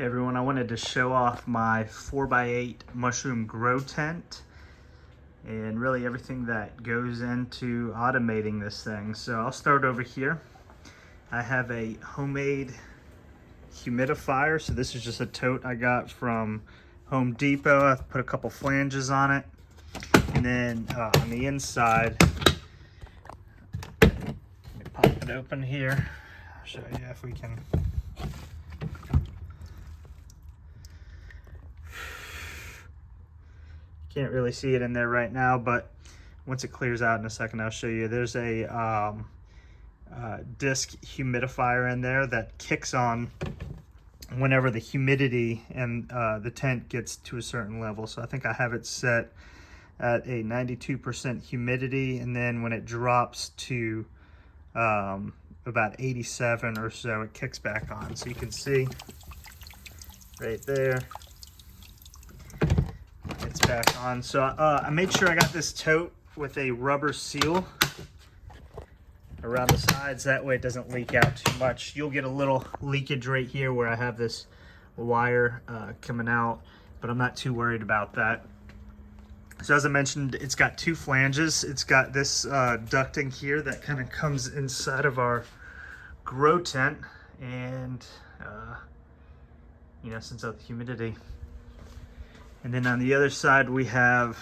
Hey everyone, I wanted to show off my 4x8 mushroom grow tent and really everything that goes into automating this thing. So I'll start over here. I have a homemade humidifier. So this is just a tote I got from Home Depot. I've put a couple flanges on it. And then on the inside, let me pop it open here. I'll show you if we can. Can't really see it in there right now, but once it clears out in a second, I'll show you. There's a disc humidifier in there that kicks on whenever the humidity in the tent gets to a certain level. So I think I have it set at a 92% humidity, and then when it drops to about 87 or so, it kicks back on. So you can see right there, it's back on. So I made sure I got this tote with a rubber seal around the sides. That way it doesn't leak out too much. You'll get a little leakage right here where I have this wire coming out, but I'm not too worried about that. So as I mentioned, it's got two flanges. It's got this ducting here that kind of comes inside of our grow tent and sends out the humidity. And then on the other side, we have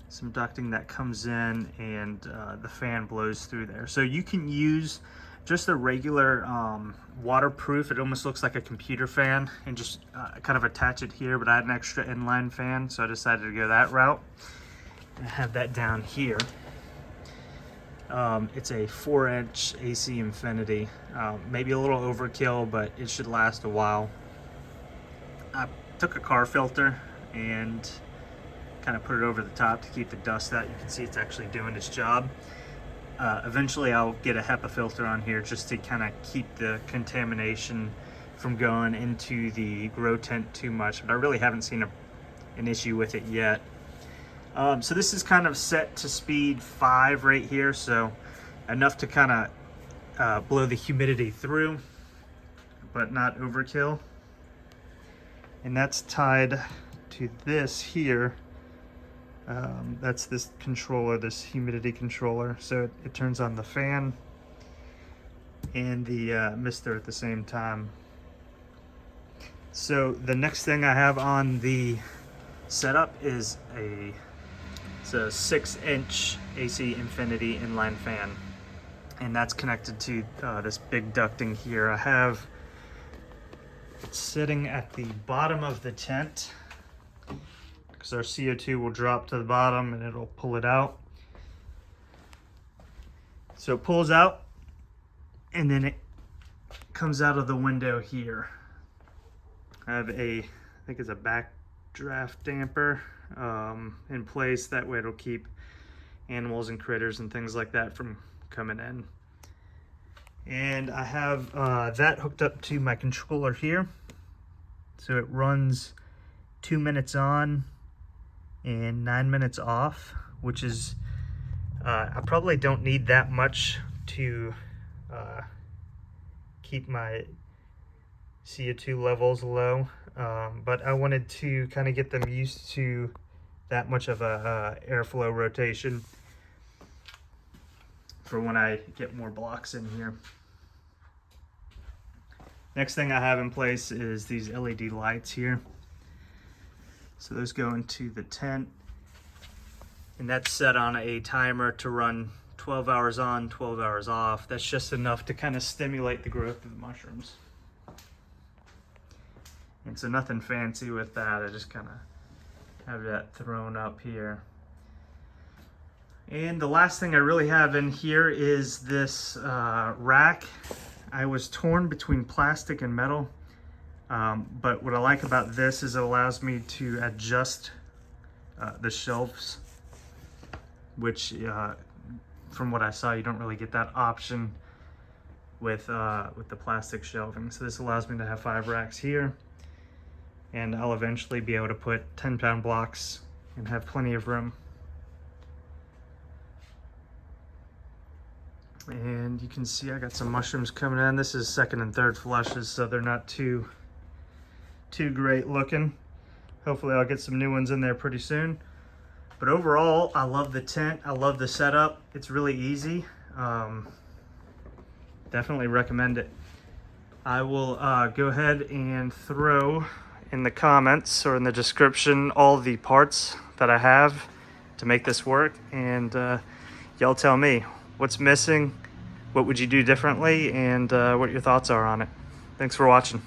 some ducting that comes in and the fan blows through there. So you can use just a regular waterproof, it almost looks like a computer fan, and just kind of attach it here, but I had an extra inline fan, so I decided to go that route. I have that down here. It's a 4-inch AC Infinity, maybe a little overkill, but it should last a while. I took a car filter and kind of put it over the top to keep the dust out. You can see it's actually doing its job. Eventually I'll get a HEPA filter on here just to kind of keep the contamination from going into the grow tent too much, but I really haven't seen an issue with it yet. So this is kind of set to speed 5 right here, so enough to kind of blow the humidity through, but not overkill. And that's tied to this here. That's this controller, this humidity controller. So it turns on the fan and the mister at the same time. So the next thing I have on the setup is it's a 6-inch AC Infinity inline fan. And that's connected to this big ducting here. I have it's sitting at the bottom of the tent because our CO2 will drop to the bottom and it'll pull it out. So it pulls out and then it comes out of the window here. I have I think it's a backdraft damper in place. That way it'll keep animals and critters and things like that from coming in. And I have that hooked up to my controller here. So it runs 2 minutes on and 9 minutes off, which is, I probably don't need that much to keep my CO2 levels low. But I wanted to kind of get them used to that much of a airflow rotation for when I get more blocks in here. Next thing I have in place is these LED lights here. So those go into the tent, and that's set on a timer to run 12 hours on, 12 hours off. That's just enough to kind of stimulate the growth of the mushrooms. And so nothing fancy with that. I just kind of have that thrown up here. And the last thing I really have in here is this rack. I was torn between plastic and metal, but what I like about this is it allows me to adjust the shelves, which from what I saw, you don't really get that option with the plastic shelving. So this allows me to have 5 racks here, and I'll eventually be able to put 10-pound blocks and have plenty of room. And you can see I got some mushrooms coming in. This is second and third flushes, so they're not too too great looking. Hopefully I'll get some new ones in there pretty soon. But overall, I love the tent. I love the setup. It's really easy. Definitely recommend it. I will go ahead and throw in the comments or in the description all the parts that I have to make this work, and y'all tell me what's missing, what would you do differently, and what your thoughts are on it. Thanks for watching.